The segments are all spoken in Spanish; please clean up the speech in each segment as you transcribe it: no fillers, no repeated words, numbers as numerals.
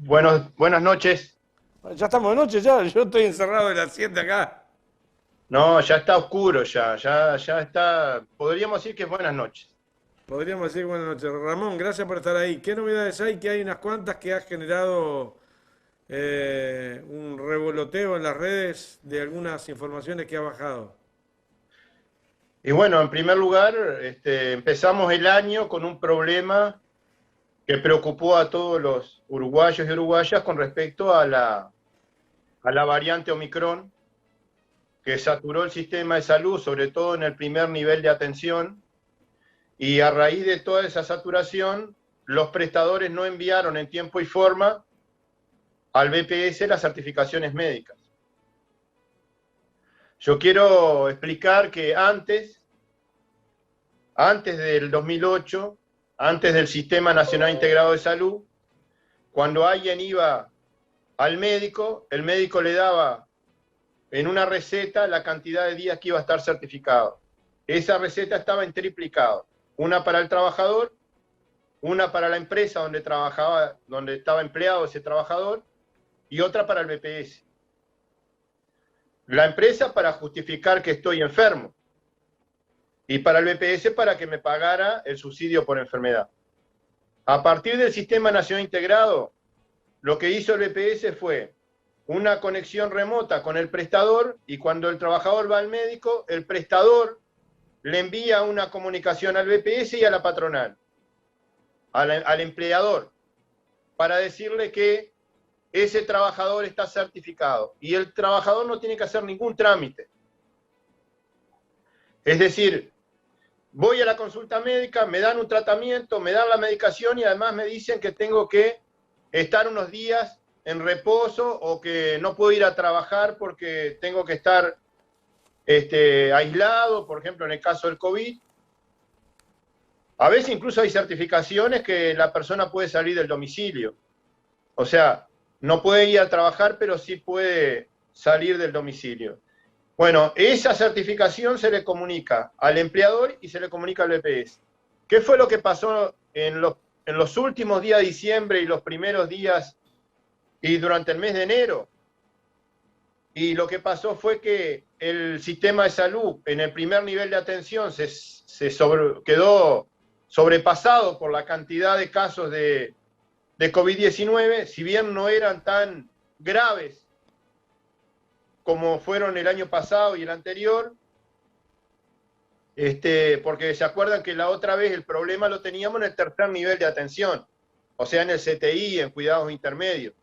Buenas noches. Ya estamos de noche ya, yo estoy encerrado en las 7 acá. No, ya está oscuro, ya está. Podríamos decir que es buenas noches. Podríamos decir buenas noches. Ramón, gracias por estar ahí. ¿Qué novedades hay? Que hay unas cuantas que has generado un revoloteo en las redes de algunas informaciones que ha bajado. Y bueno, en primer lugar, empezamos el año con un problema que preocupó a todos los uruguayos y uruguayas con respecto a la variante Omicron, que saturó el sistema de salud, sobre todo en el primer nivel de atención, y a raíz de toda esa saturación, los prestadores no enviaron en tiempo y forma al BPS las certificaciones médicas. Yo quiero explicar que antes del 2008, antes del Sistema Nacional Integrado de Salud, cuando alguien iba al médico, el médico le daba en una receta la cantidad de días que iba a estar certificado. Esa receta estaba en triplicado, una para el trabajador, una para la empresa donde trabajaba, donde estaba empleado ese trabajador, y otra para el BPS. La empresa para justificar que estoy enfermo, y para el BPS para que me pagara el subsidio por enfermedad. A partir del Sistema Nacional Integrado, lo que hizo el BPS fue una conexión remota con el prestador, y cuando el trabajador va al médico, el prestador le envía una comunicación al BPS y a la patronal, al empleador, para decirle que ese trabajador está certificado y el trabajador no tiene que hacer ningún trámite. Es decir, voy a la consulta médica, me dan un tratamiento, me dan la medicación y además me dicen que tengo que estar unos días en reposo o que no puedo ir a trabajar porque tengo que estar aislado, por ejemplo, en el caso del COVID. A veces incluso hay certificaciones que la persona puede salir del domicilio. O sea, no puede ir a trabajar, pero sí puede salir del domicilio. Bueno, esa certificación se le comunica al empleador y se le comunica al BPS. ¿Qué fue lo que pasó en los últimos días de diciembre y los primeros días y durante el mes de enero? Y lo que pasó fue que el sistema de salud en el primer nivel de atención quedó sobrepasado por la cantidad de casos de COVID-19, si bien no eran tan graves como fueron el año pasado y el anterior, porque se acuerdan que la otra vez el problema lo teníamos en el tercer nivel de atención, o sea, en el CTI, en cuidados intermedios.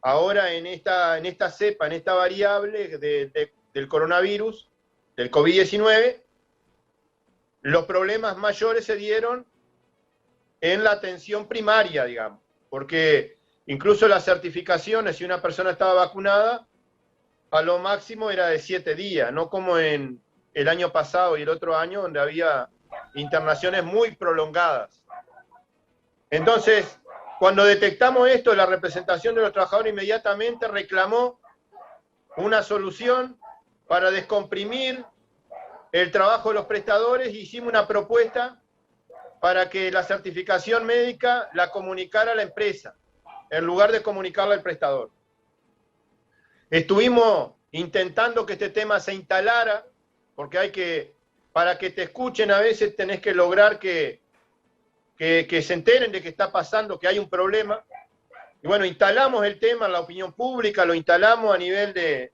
Ahora en esta cepa, en esta variable del coronavirus, del COVID-19, los problemas mayores se dieron en la atención primaria, digamos, porque incluso las certificaciones, si una persona estaba vacunada, a lo máximo era de 7 días, no como en el año pasado y el otro año, donde había internaciones muy prolongadas. Entonces, cuando detectamos esto, la representación de los trabajadores inmediatamente reclamó una solución para descomprimir el trabajo de los prestadores y hicimos una propuesta para que la certificación médica la comunicara a la empresa, en lugar de comunicarla al prestador. Estuvimos intentando que este tema se instalara, porque para que te escuchen a veces tenés que lograr que se enteren de que está pasando, que hay un problema. Y bueno, instalamos el tema en la opinión pública, lo instalamos a nivel de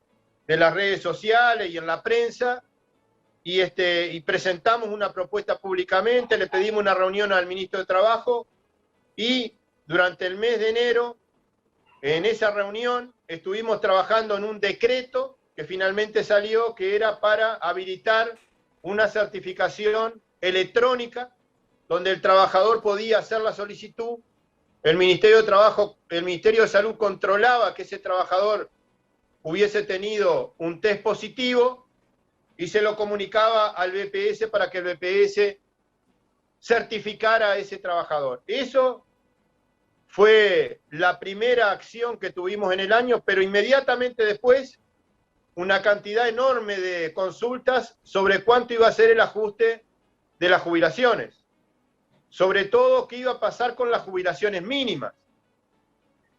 las redes sociales y en la prensa, y presentamos una propuesta públicamente, le pedimos una reunión al ministro de Trabajo, y durante el mes de enero, en esa reunión, estuvimos trabajando en un decreto que finalmente salió, que era para habilitar una certificación electrónica, donde el trabajador podía hacer la solicitud, el Ministerio de Trabajo, el Ministerio de Salud controlaba que ese trabajador hubiese tenido un test positivo y se lo comunicaba al BPS para que el BPS certificara a ese trabajador. Eso fue la primera acción que tuvimos en el año, pero inmediatamente después una cantidad enorme de consultas sobre cuánto iba a ser el ajuste de las jubilaciones, sobre todo qué iba a pasar con las jubilaciones mínimas.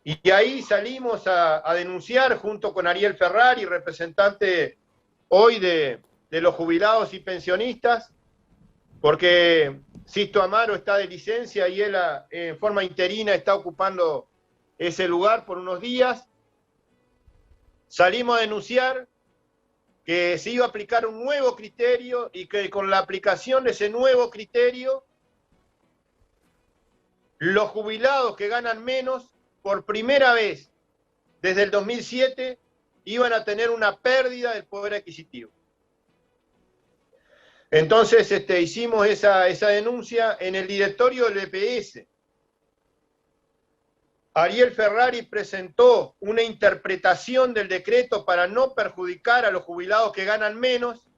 Y ahí salimos a denunciar junto con Ariel Ferrari, representante hoy de los jubilados y pensionistas, porque Sisto Amaro está de licencia y él en forma interina está ocupando ese lugar por unos días. Salimos a denunciar que se iba a aplicar un nuevo criterio y que con la aplicación de ese nuevo criterio, los jubilados que ganan menos, por primera vez desde el 2007, iban a tener una pérdida del poder adquisitivo. Entonces hicimos esa denuncia en el directorio del BPS. Ariel Ferrari presentó una interpretación del decreto para no perjudicar a los jubilados que ganan menos,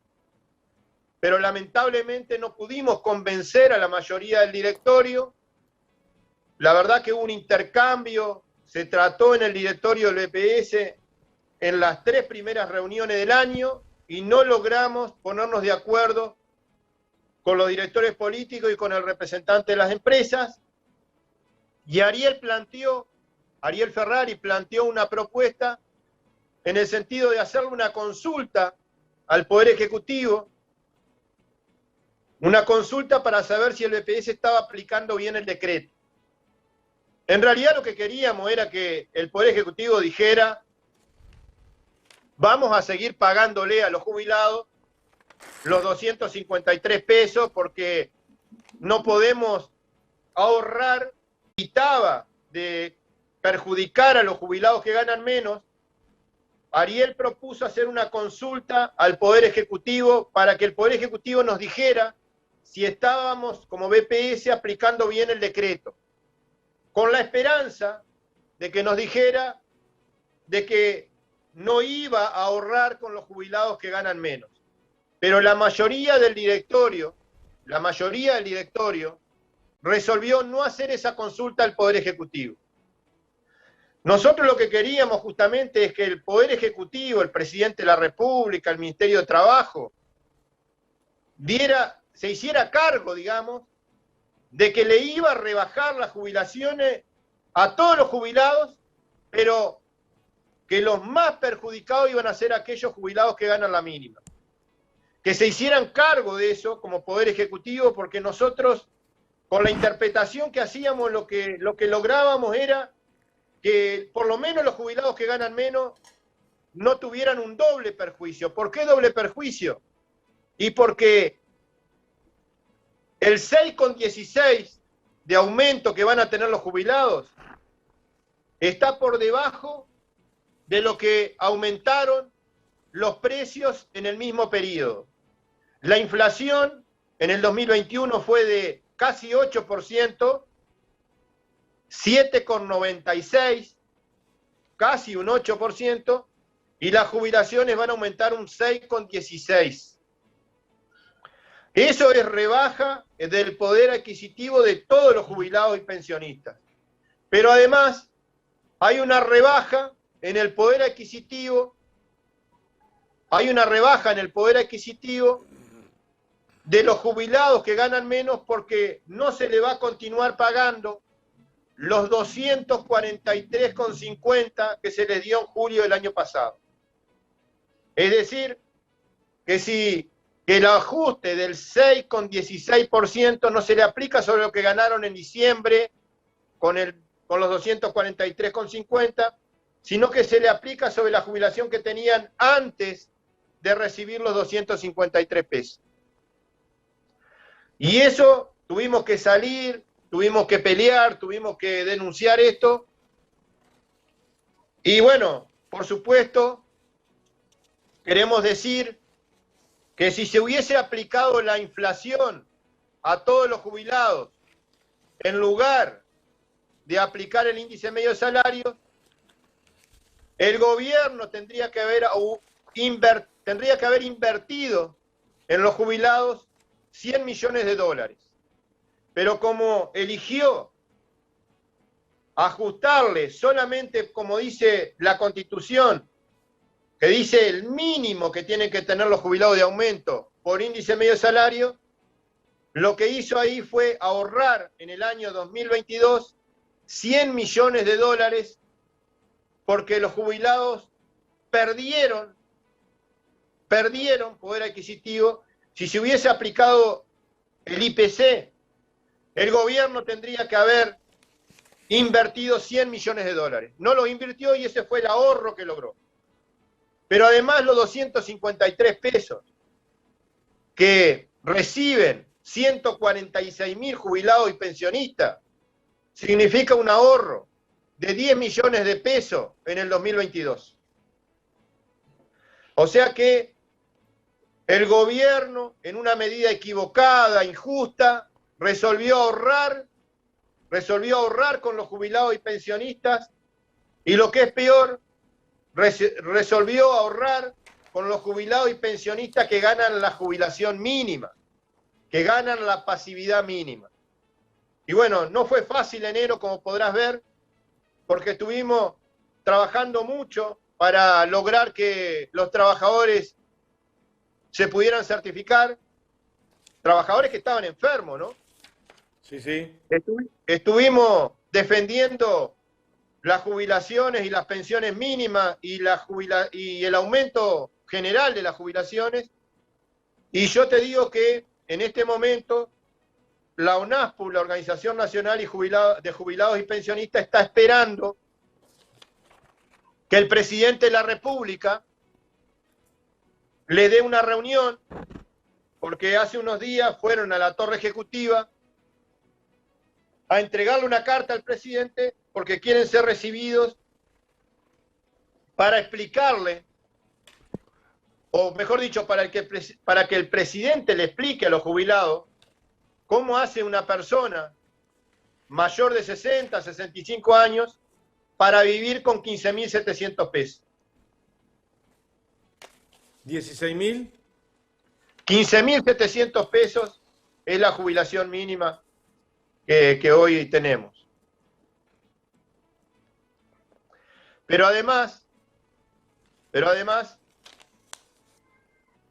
pero lamentablemente no pudimos convencer a la mayoría del directorio. La verdad que hubo un intercambio, se trató en el directorio del BPS en las 3 primeras reuniones del año y no logramos ponernos de acuerdo con los directores políticos y con el representante de las empresas. Y Ariel Ferrari planteó una propuesta en el sentido de hacerle una consulta al Poder Ejecutivo, una consulta para saber si el BPS estaba aplicando bien el decreto. En realidad lo que queríamos era que el Poder Ejecutivo dijera: vamos a seguir pagándole a los jubilados los 253 pesos porque no podemos ahorrar. Evitaba de perjudicar a los jubilados que ganan menos. Ariel propuso hacer una consulta al Poder Ejecutivo para que el Poder Ejecutivo nos dijera si estábamos como BPS aplicando bien el decreto, con la esperanza de que nos dijera de que no iba a ahorrar con los jubilados que ganan menos. Pero la mayoría del directorio resolvió no hacer esa consulta al Poder Ejecutivo. Nosotros lo que queríamos justamente es que el Poder Ejecutivo, el Presidente de la República, el Ministerio de Trabajo, se hiciera cargo, digamos, de que le iba a rebajar las jubilaciones a todos los jubilados, pero que los más perjudicados iban a ser aquellos jubilados que ganan la mínima. Que se hicieran cargo de eso como Poder Ejecutivo, porque nosotros, con la interpretación que hacíamos, lo que lográbamos era que por lo menos los jubilados que ganan menos no tuvieran un doble perjuicio. ¿Por qué doble perjuicio? Y porque el 6,16 de aumento que van a tener los jubilados está por debajo de lo que aumentaron los precios en el mismo periodo. La inflación en el 2021 fue de casi 8%, 7,96%, casi un 8%, y las jubilaciones van a aumentar un 6,16%. Eso es rebaja del poder adquisitivo de todos los jubilados y pensionistas. Pero además hay una rebaja en el poder adquisitivo, de los jubilados que ganan menos, porque no se le va a continuar pagando los 243,50 que se les dio en julio del año pasado. Es decir, que el ajuste del 6,16% no se le aplica sobre lo que ganaron en diciembre con los 243,50, sino que se le aplica sobre la jubilación que tenían antes de recibir los 253 pesos. Y eso tuvimos que salir, tuvimos que pelear, tuvimos que denunciar esto. Y bueno, por supuesto, queremos decir que si se hubiese aplicado la inflación a todos los jubilados, en lugar de aplicar el índice medio de salario, el gobierno tendría que haber invertido en los jubilados $100 millones. Pero como eligió ajustarle solamente, como dice la Constitución, que dice el mínimo que tienen que tener los jubilados de aumento por índice medio de salario, lo que hizo ahí fue ahorrar en el año 2022 $100 millones porque los jubilados perdieron poder adquisitivo. Si se hubiese aplicado el IPC, el gobierno tendría que haber invertido 100 millones de dólares. No lo invirtió y ese fue el ahorro que logró. Pero además los 253 pesos que reciben 146.000 jubilados y pensionistas significa un ahorro de 10 millones de pesos en el 2022. O sea que el gobierno, en una medida equivocada, injusta, resolvió ahorrar con los jubilados y pensionistas, y lo que es peor, resolvió ahorrar con los jubilados y pensionistas que ganan la jubilación mínima, que ganan la pasividad mínima. Y bueno, no fue fácil enero, como podrás ver, porque estuvimos trabajando mucho para lograr que los trabajadores se pudieran certificar, trabajadores que estaban enfermos, ¿no? Sí, sí. Estuvimos defendiendo las jubilaciones y las pensiones mínimas y el aumento general de las jubilaciones. Y yo te digo que en este momento la ONASPU, la Organización Nacional de Jubilados y Pensionistas, está esperando que el presidente de la República le dé una reunión, porque hace unos días fueron a la Torre Ejecutiva a entregarle una carta al presidente porque quieren ser recibidos para explicarle, o mejor dicho, para que el presidente le explique a los jubilados cómo hace una persona mayor de 60, 65 años para vivir con 15.700 pesos. 16.000. 15.700 pesos es la jubilación mínima que hoy tenemos. Pero además,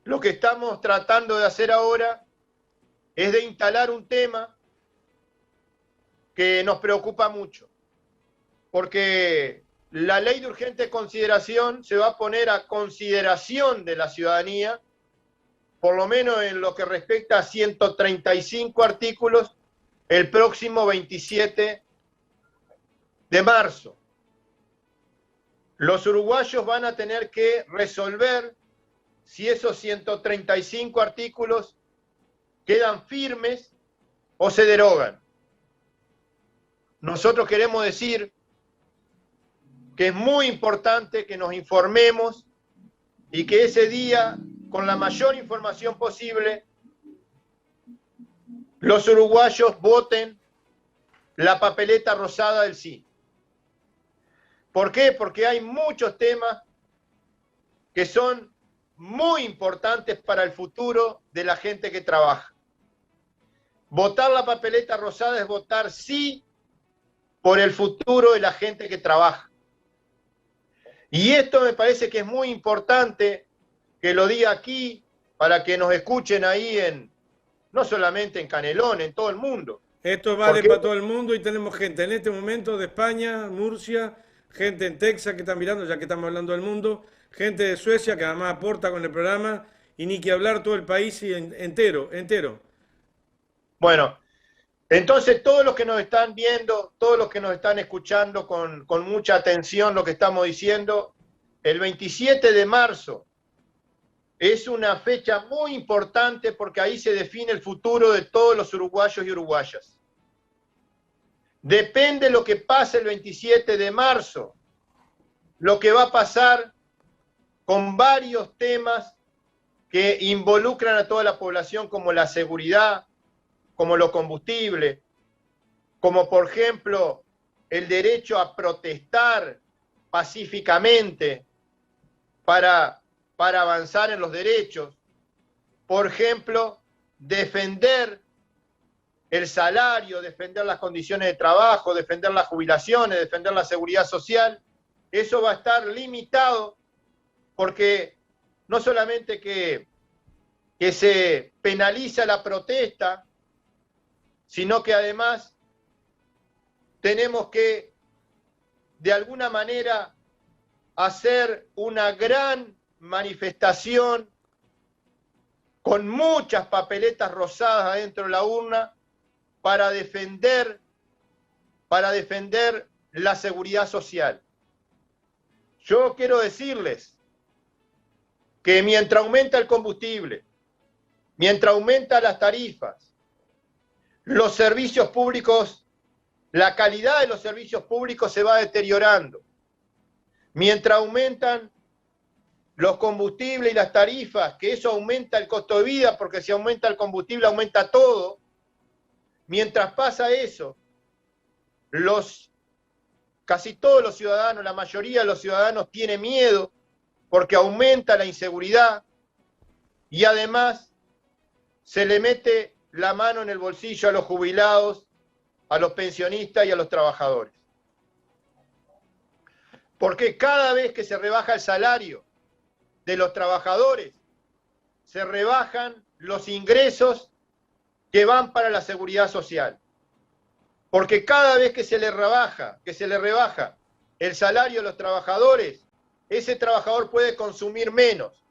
lo que estamos tratando de hacer ahora es de instalar un tema que nos preocupa mucho, porque la ley de urgente consideración se va a poner a consideración de la ciudadanía, por lo menos en lo que respecta a 135 artículos, el próximo 27 de marzo. Los uruguayos van a tener que resolver si esos 135 artículos quedan firmes o se derogan. Nosotros queremos decir que es muy importante que nos informemos y que ese día, con la mayor información posible, los uruguayos voten la papeleta rosada del sí. ¿Por qué? Porque hay muchos temas que son muy importantes para el futuro de la gente que trabaja. Votar la papeleta rosada es votar sí por el futuro de la gente que trabaja. Y esto me parece que es muy importante que lo diga aquí para que nos escuchen ahí no solamente en Canelón, en todo el mundo. Esto vale para todo el mundo y tenemos gente en este momento de España, Murcia, gente en Texas que está mirando, ya que estamos hablando del mundo, gente de Suecia que además aporta con el programa y ni que hablar todo el país entero. Bueno, entonces todos los que nos están viendo, todos los que nos están escuchando con mucha atención lo que estamos diciendo, el 27 de marzo es una fecha muy importante porque ahí se define el futuro de todos los uruguayos y uruguayas. Depende lo que pase el 27 de marzo, lo que va a pasar con varios temas que involucran a toda la población, como la seguridad, como los combustibles, como por ejemplo el derecho a protestar pacíficamente para avanzar en los derechos, por ejemplo, defender el salario, defender las condiciones de trabajo, defender las jubilaciones, defender la seguridad social. Eso va a estar limitado porque no solamente que se penaliza la protesta, sino que además tenemos que, de alguna manera, hacer una gran manifestación con muchas papeletas rosadas adentro de la urna para defender la seguridad social. Yo quiero decirles que mientras aumenta el combustible, mientras aumentan las tarifas, los servicios públicos, la calidad de los servicios públicos se va deteriorando. Mientras aumentan los combustibles y las tarifas, que eso aumenta el costo de vida, porque si aumenta el combustible aumenta todo. Mientras pasa eso, casi todos los ciudadanos, la mayoría de los ciudadanos tiene miedo porque aumenta la inseguridad y además se le mete la mano en el bolsillo a los jubilados, a los pensionistas y a los trabajadores. Porque cada vez que se rebaja el salario de los trabajadores, se rebajan los ingresos que van para la seguridad social. Porque cada vez que se le rebaja el salario a los trabajadores, ese trabajador puede consumir menos.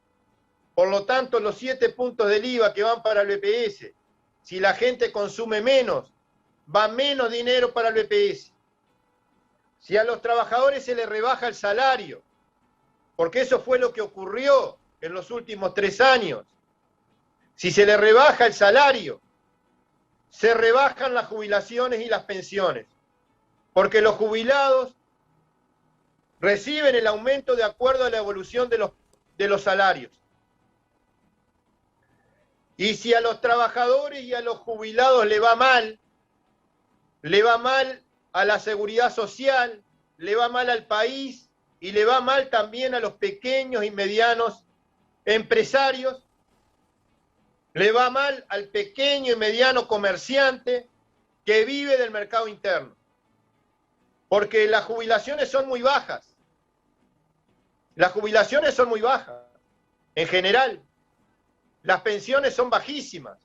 Por lo tanto, los 7 puntos del IVA que van para el BPS, si la gente consume menos, va menos dinero para el BPS. Si a los trabajadores se les rebaja el salario, porque eso fue lo que ocurrió en los últimos 3 años, si se le rebaja el salario, se rebajan las jubilaciones y las pensiones, porque los jubilados reciben el aumento de acuerdo a la evolución de los salarios. Y si a los trabajadores y a los jubilados le va mal a la seguridad social, le va mal al país y le va mal también a los pequeños y medianos empresarios, le va mal al pequeño y mediano comerciante que vive del mercado interno. Porque las jubilaciones son muy bajas. Las jubilaciones son muy bajas, en general. Las pensiones son bajísimas.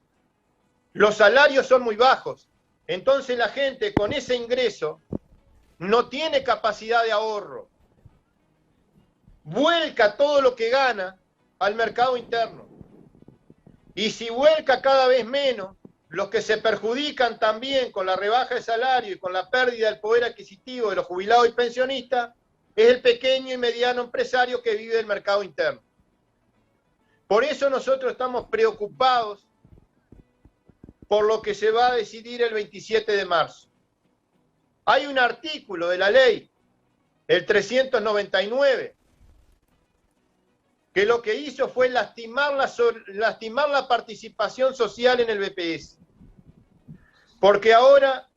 Los salarios son muy bajos. Entonces la gente con ese ingreso no tiene capacidad de ahorro. Vuelca todo lo que gana al mercado interno. Y si vuelca cada vez menos, los que se perjudican también con la rebaja de salario y con la pérdida del poder adquisitivo de los jubilados y pensionistas, es el pequeño y mediano empresario que vive del mercado interno. Por eso nosotros estamos preocupados por lo que se va a decidir el 27 de marzo. Hay un artículo de la ley, el 399, que lo que hizo fue lastimar la participación social en el BPS. Porque ahora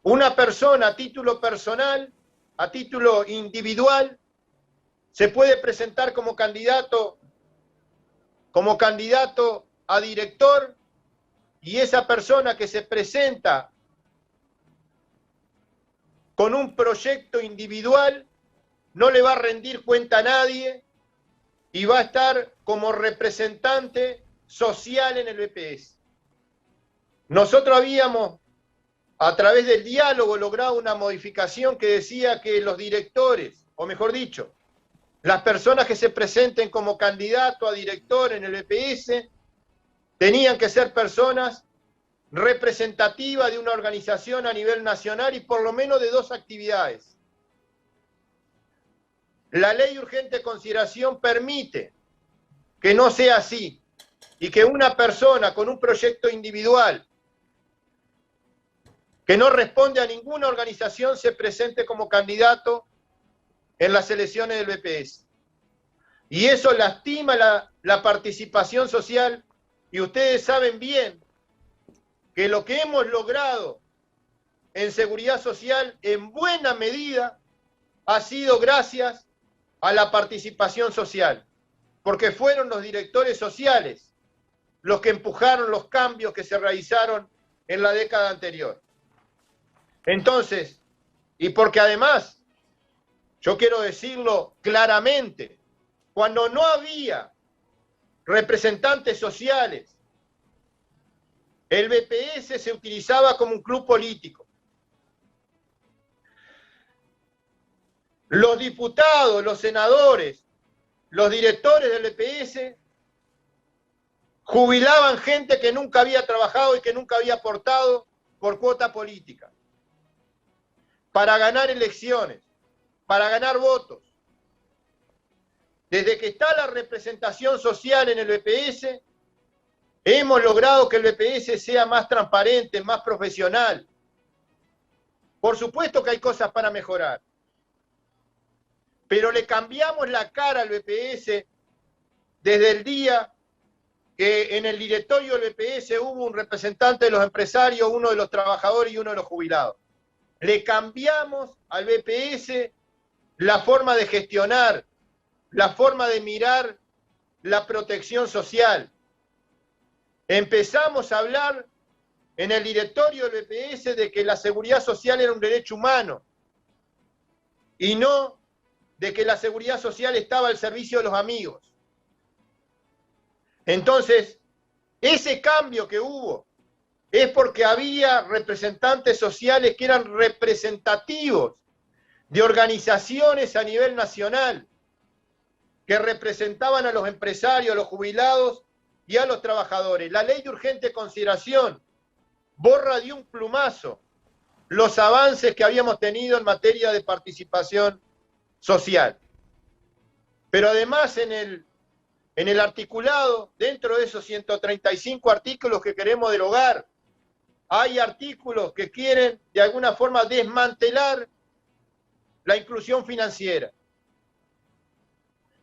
una persona a título personal, a título individual, se puede presentar como candidato a director, y esa persona que se presenta con un proyecto individual no le va a rendir cuenta a nadie y va a estar como representante social en el BPS. Nosotros habíamos, a través del diálogo, logrado una modificación que decía que los directores, o mejor dicho, las personas que se presenten como candidato a director en el BPS tenían que ser personas representativas de una organización a nivel nacional y por lo menos de 2 actividades. La ley de urgente consideración permite que no sea así y que una persona con un proyecto individual que no responde a ninguna organización se presente como candidato en las elecciones del BPS. Y eso lastima la participación social, y ustedes saben bien que lo que hemos logrado en seguridad social en buena medida ha sido gracias a la participación social, porque fueron los directores sociales los que empujaron los cambios que se realizaron en la década anterior. Entonces, y porque además, yo quiero decirlo claramente, cuando no había representantes sociales, el BPS se utilizaba como un club político. los diputados, los senadores, los directores del EPS jubilaban gente que nunca había trabajado y que nunca había aportado por cuota política, para ganar elecciones, para ganar votos. Desde que está la representación social en el EPS, hemos logrado que el EPS sea más transparente, más profesional. Por supuesto que hay cosas para mejorar, pero le cambiamos la cara al EPS desde el día que en el directorio del EPS hubo un representante de los empresarios, uno de los trabajadores y uno de los jubilados. Le cambiamos al BPS la forma de gestionar, la forma de mirar la protección social. Empezamos a hablar en el directorio del BPS de que la seguridad social era un derecho humano y no de que la seguridad social estaba al servicio de los amigos. Entonces, ese cambio que hubo es porque había representantes sociales que eran representativos de organizaciones a nivel nacional, que representaban a los empresarios, a los jubilados y a los trabajadores. La ley de urgente consideración borra de un plumazo los avances que habíamos tenido en materia de participación social. Pero además en el articulado, dentro de esos 135 artículos que queremos derogar, hay artículos que quieren de alguna forma desmantelar la inclusión financiera.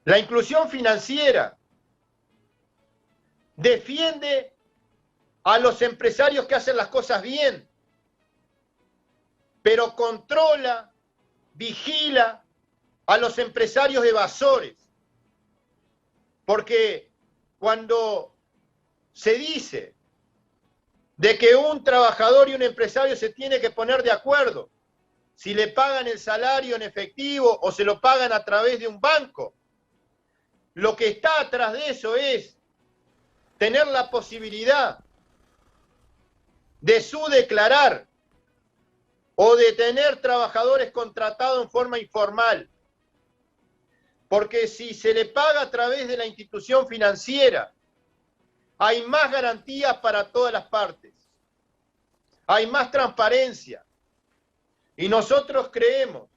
La inclusión financiera defiende a los empresarios que hacen las cosas bien, pero controla, vigila a los empresarios evasores. Porque cuando se dice de que un trabajador y un empresario se tiene que poner de acuerdo si le pagan el salario en efectivo o se lo pagan a través de un banco, lo que está atrás de eso es tener la posibilidad de subdeclarar o de tener trabajadores contratados en forma informal. Porque si se le paga a través de la institución financiera, hay más garantías para todas las partes. Hay más transparencia. Y nosotros creemos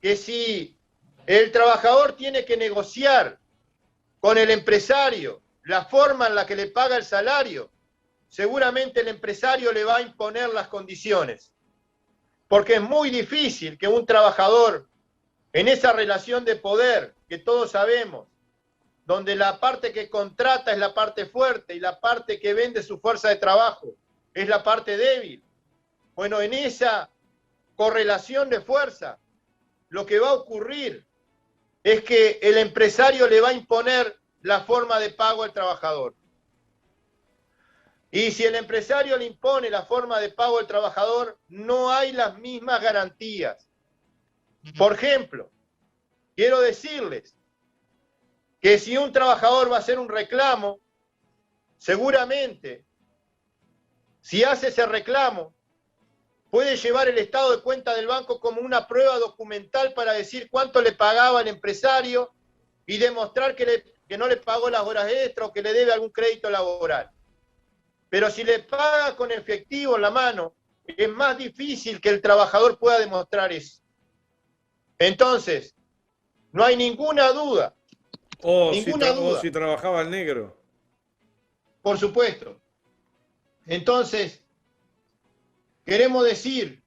que si el trabajador tiene que negociar con el empresario la forma en la que le paga el salario, seguramente el empresario le va a imponer las condiciones. Porque es muy difícil que un trabajador, en esa relación de poder que todos sabemos, donde la parte que contrata es la parte fuerte y la parte que vende su fuerza de trabajo es la parte débil. Bueno, en esa correlación de fuerza, lo que va a ocurrir es que el empresario le va a imponer la forma de pago al trabajador. Y si el empresario le impone la forma de pago al trabajador, no hay las mismas garantías. Por ejemplo, quiero decirles que si un trabajador va a hacer un reclamo, seguramente, si hace ese reclamo, puede llevar el estado de cuenta del banco como una prueba documental para decir cuánto le pagaba el empresario y demostrar que no le pagó las horas extras o que le debe algún crédito laboral. Pero si le paga con efectivo en la mano, es más difícil que el trabajador pueda demostrar eso. Entonces, no hay ninguna duda. O si trabajaba al negro. Por supuesto. Entonces, queremos decir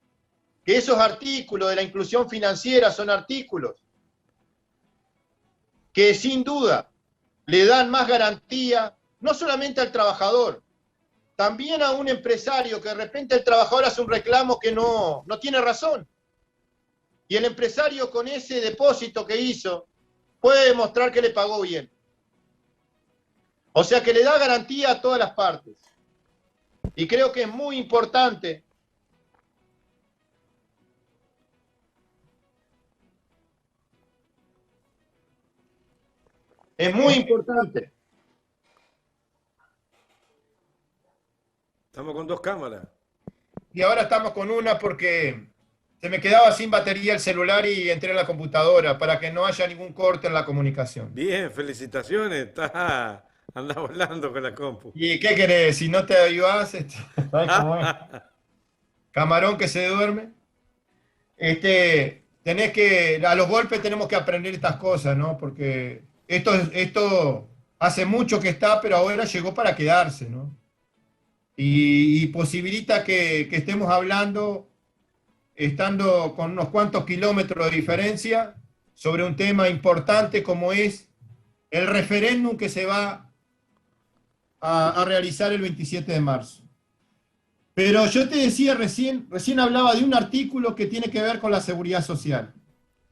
que esos artículos de la inclusión financiera son artículos que sin duda le dan más garantía, no solamente al trabajador, también a un empresario que de repente el trabajador hace un reclamo que no tiene razón. Y el empresario con ese depósito que hizo puede demostrar que le pagó bien. O sea que le da garantía a todas las partes. Y creo que es muy importante Estamos con dos cámaras. Y ahora estamos con una porque se me quedaba sin batería el celular y entré a la computadora para que no haya ningún corte en la comunicación. Bien, felicitaciones. Anda volando con la compu. ¿Y qué querés? Si no te ayudas, ¿sabes cómo es? Camarón que se duerme. Tenés que, a los golpes tenemos que aprender estas cosas, ¿no? Porque esto hace mucho que está, pero ahora llegó para quedarse, ¿no? Y posibilita que estemos hablando, estando con unos cuantos kilómetros de diferencia, sobre un tema importante como es el referéndum que se va a realizar el 27 de marzo. Pero yo te decía recién hablaba de un artículo que tiene que ver con la seguridad social.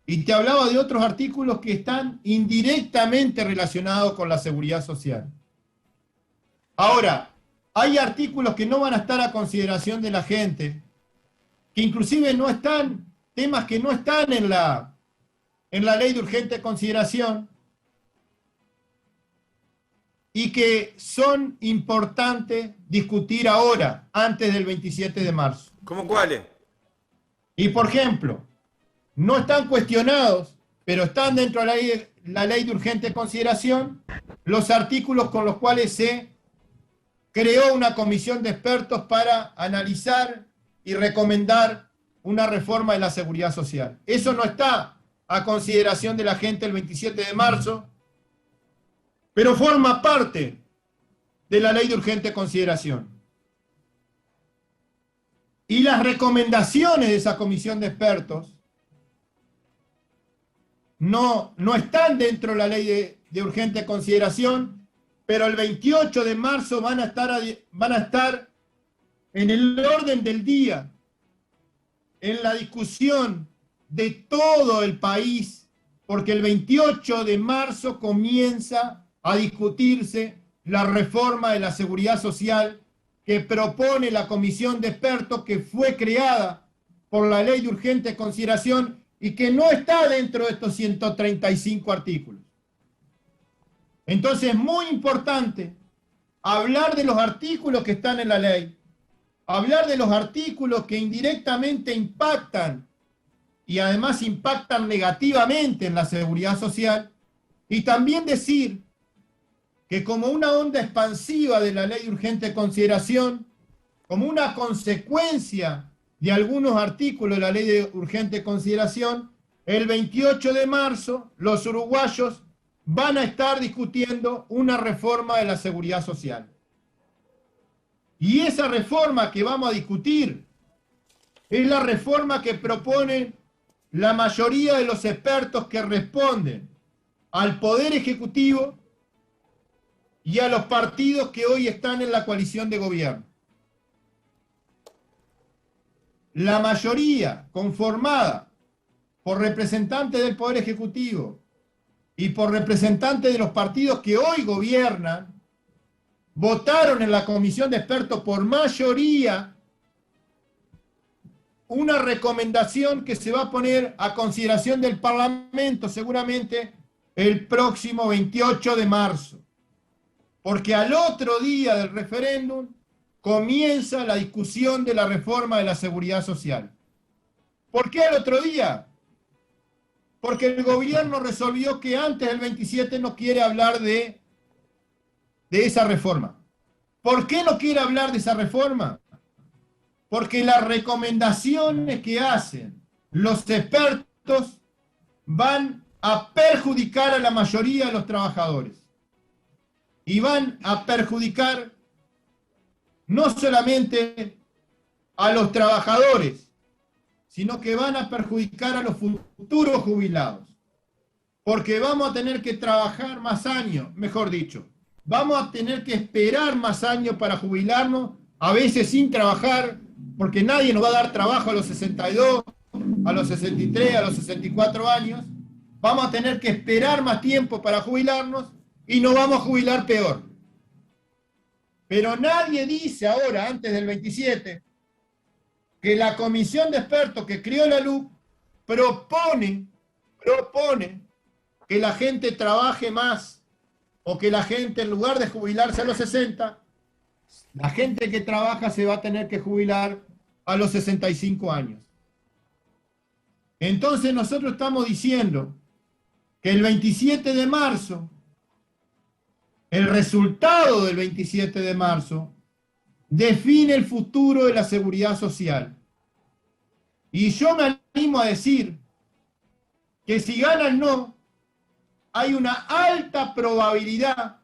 Y te hablaba de otros artículos que están indirectamente relacionados con la seguridad social. Ahora, hay artículos que no van a estar a consideración de la gente, que inclusive no están, temas que no están en la ley de urgente consideración, y que son importantes discutir ahora, antes del 27 de marzo. ¿Cómo cuáles? Y por ejemplo, no están cuestionados, pero están dentro de la ley de urgente consideración, los artículos con los cuales se creó una comisión de expertos para analizar y recomendar una reforma de la seguridad social. Eso no está a consideración de la gente el 27 de marzo, pero forma parte de la ley de urgente consideración. Y las recomendaciones de esa comisión de expertos no están dentro de la ley de urgente consideración, pero el 28 de marzo van a estar en el orden del día, en la discusión de todo el país, porque el 28 de marzo comienza a discutirse la reforma de la seguridad social que propone la comisión de expertos que fue creada por la ley de urgente consideración y que no está dentro de estos 135 artículos. Entonces es muy importante hablar de los artículos que están en la ley, hablar de los artículos que indirectamente impactan y además impactan negativamente en la seguridad social, y también decir que como una onda expansiva de la ley de urgente consideración, como una consecuencia de algunos artículos de la ley de urgente consideración, el 28 de marzo los uruguayos van a estar discutiendo una reforma de la seguridad social. Y esa reforma que vamos a discutir es la reforma que proponen la mayoría de los expertos que responden al Poder Ejecutivo y a los partidos que hoy están en la coalición de gobierno. La mayoría conformada por representantes del Poder Ejecutivo y por representantes de los partidos que hoy gobiernan, votaron en la comisión de expertos por mayoría una recomendación que se va a poner a consideración del Parlamento seguramente el próximo 28 de marzo. Porque al otro día del referéndum comienza la discusión de la reforma de la seguridad social. ¿Por qué al otro día? Porque el gobierno resolvió que antes del 27 no quiere hablar de esa reforma. ¿Por qué no quiere hablar de esa reforma? Porque las recomendaciones que hacen los expertos van a perjudicar a la mayoría de los trabajadores. Y van a perjudicar no solamente a los trabajadores, sino que van a perjudicar a los futuros jubilados. Porque vamos a tener que trabajar más años, mejor dicho, vamos a tener que esperar más años para jubilarnos, a veces sin trabajar, porque nadie nos va a dar trabajo a los 62, a los 63, a los 64 años. Vamos a tener que esperar más tiempo para jubilarnos y nos vamos a jubilar peor. Pero nadie dice ahora, antes del 27, que la comisión de expertos que creó la LUC propone que la gente trabaje más, o que la gente, en lugar de jubilarse a los 60, la gente que trabaja se va a tener que jubilar a los 65 años. Entonces nosotros estamos diciendo que el 27 de marzo, el resultado del 27 de marzo, define el futuro de la seguridad social. Y yo me animo a decir que si gana el no, hay una alta probabilidad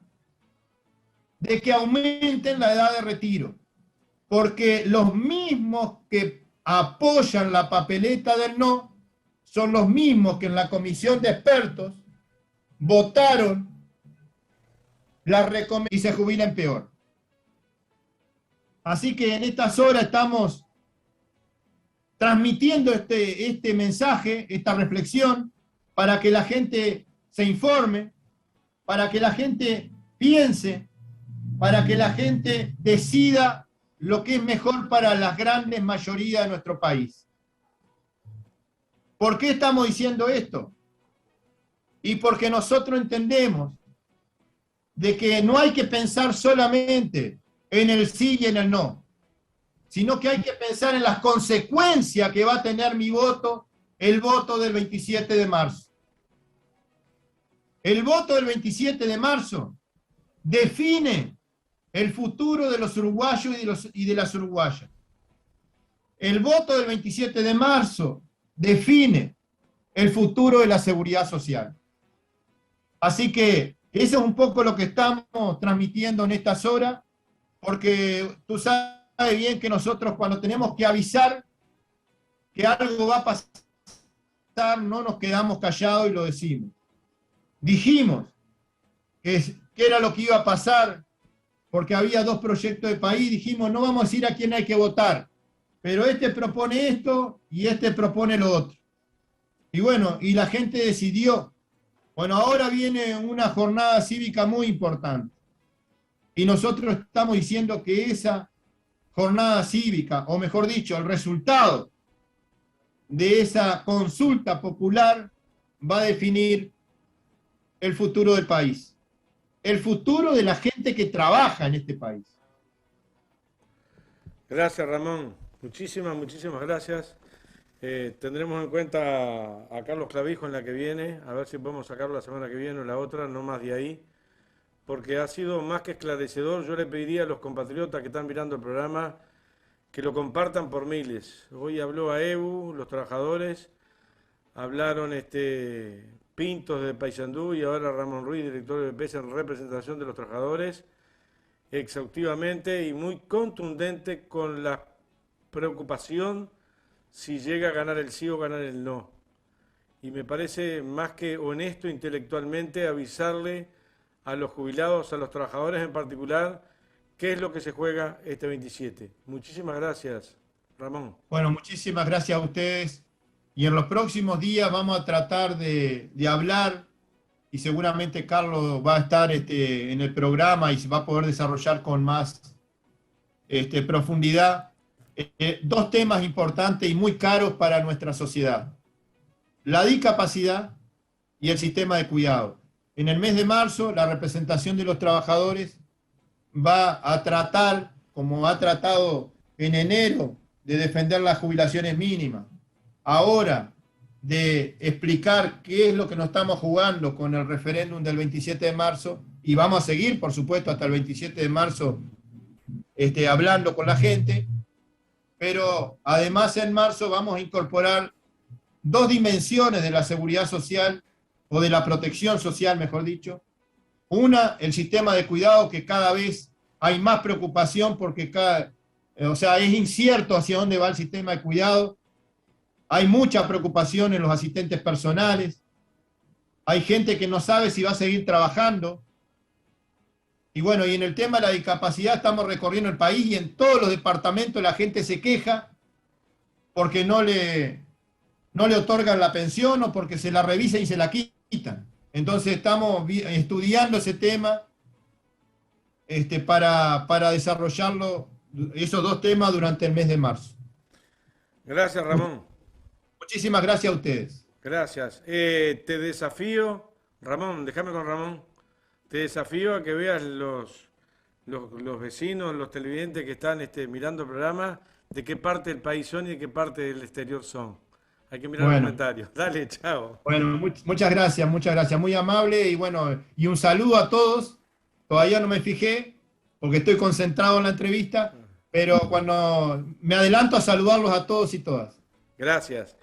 de que aumenten la edad de retiro, porque los mismos que apoyan la papeleta del no son los mismos que en la comisión de expertos votaron la recomendación y se jubilan peor. Así que en estas horas estamos transmitiendo este mensaje, esta reflexión, para que la gente se informe, para que la gente piense, para que la gente decida lo que es mejor para la grandes mayoría de nuestro país. ¿Por qué estamos diciendo esto? Y porque nosotros entendemos de que no hay que pensar solamente en el sí y en el no, sino que hay que pensar en las consecuencias que va a tener mi voto, el voto del 27 de marzo. El voto del 27 de marzo define el futuro de los uruguayos y de las uruguayas. El voto del 27 de marzo define el futuro de la seguridad social. Así que eso es un poco lo que estamos transmitiendo en estas horas, porque tú sabes bien que nosotros cuando tenemos que avisar que algo va a pasar, no nos quedamos callados y lo decimos. Dijimos que era lo que iba a pasar, porque había dos proyectos de país, dijimos, no vamos a decir a quién hay que votar, pero este propone esto y este propone lo otro. Y bueno, y la gente decidió. Bueno, ahora viene una jornada cívica muy importante. Y nosotros estamos diciendo que esa jornada cívica, o mejor dicho, el resultado de esa consulta popular va a definir el futuro del país, el futuro de la gente que trabaja en este país. Gracias, Ramón. Muchísimas gracias. Tendremos en cuenta a Carlos Clavijo en la que viene, a ver si podemos sacarlo la semana que viene o la otra, no más de ahí, porque ha sido más que esclarecedor. Yo le pediría a los compatriotas que están mirando el programa que lo compartan por miles. Hoy habló a EBU, los trabajadores, hablaron Pintos de Paysandú y ahora Ramón Ruiz, director de BPS en representación de los trabajadores, exhaustivamente y muy contundente con la preocupación si llega a ganar el sí o ganar el no. Y me parece más que honesto intelectualmente avisarle a los jubilados, a los trabajadores en particular, qué es lo que se juega este 27. Muchísimas gracias, Ramón. Bueno, muchísimas gracias a ustedes. Y en los próximos días vamos a tratar de hablar, y seguramente Carlos va a estar en el programa y se va a poder desarrollar con más profundidad dos temas importantes y muy caros para nuestra sociedad: la discapacidad y el sistema de cuidado. En el mes de marzo, la representación de los trabajadores va a tratar, como ha tratado en enero, de defender las jubilaciones mínimas. Ahora, de explicar qué es lo que nos estamos jugando con el referéndum del 27 de marzo, y vamos a seguir, por supuesto, hasta el 27 de marzo hablando con la gente, pero además en marzo vamos a incorporar dos dimensiones de la seguridad social, o de la protección social, mejor dicho. Una, el sistema de cuidado, que cada vez hay más preocupación porque es incierto hacia dónde va el sistema de cuidado. Hay mucha preocupación en los asistentes personales. Hay gente que no sabe si va a seguir trabajando. Y bueno, y en el tema de la discapacidad estamos recorriendo el país y en todos los departamentos la gente se queja porque no le otorgan la pensión o porque se la revisan y se la quitan. Entonces estamos estudiando ese tema para desarrollarlo, esos dos temas, durante el mes de marzo. Gracias, Ramón. Muchísimas gracias a ustedes. Gracias. Te desafío, Ramón, déjame con Ramón, te desafío a que veas los vecinos, los televidentes que están mirando el programa, de qué parte del país son y de qué parte del exterior son. Hay que mirar los Bueno. comentarios. Dale, chao. Bueno, muchas gracias, muy amable y bueno, y un saludo a todos. Todavía no me fijé porque estoy concentrado en la entrevista, pero cuando me adelanto a saludarlos a todos y todas. Gracias.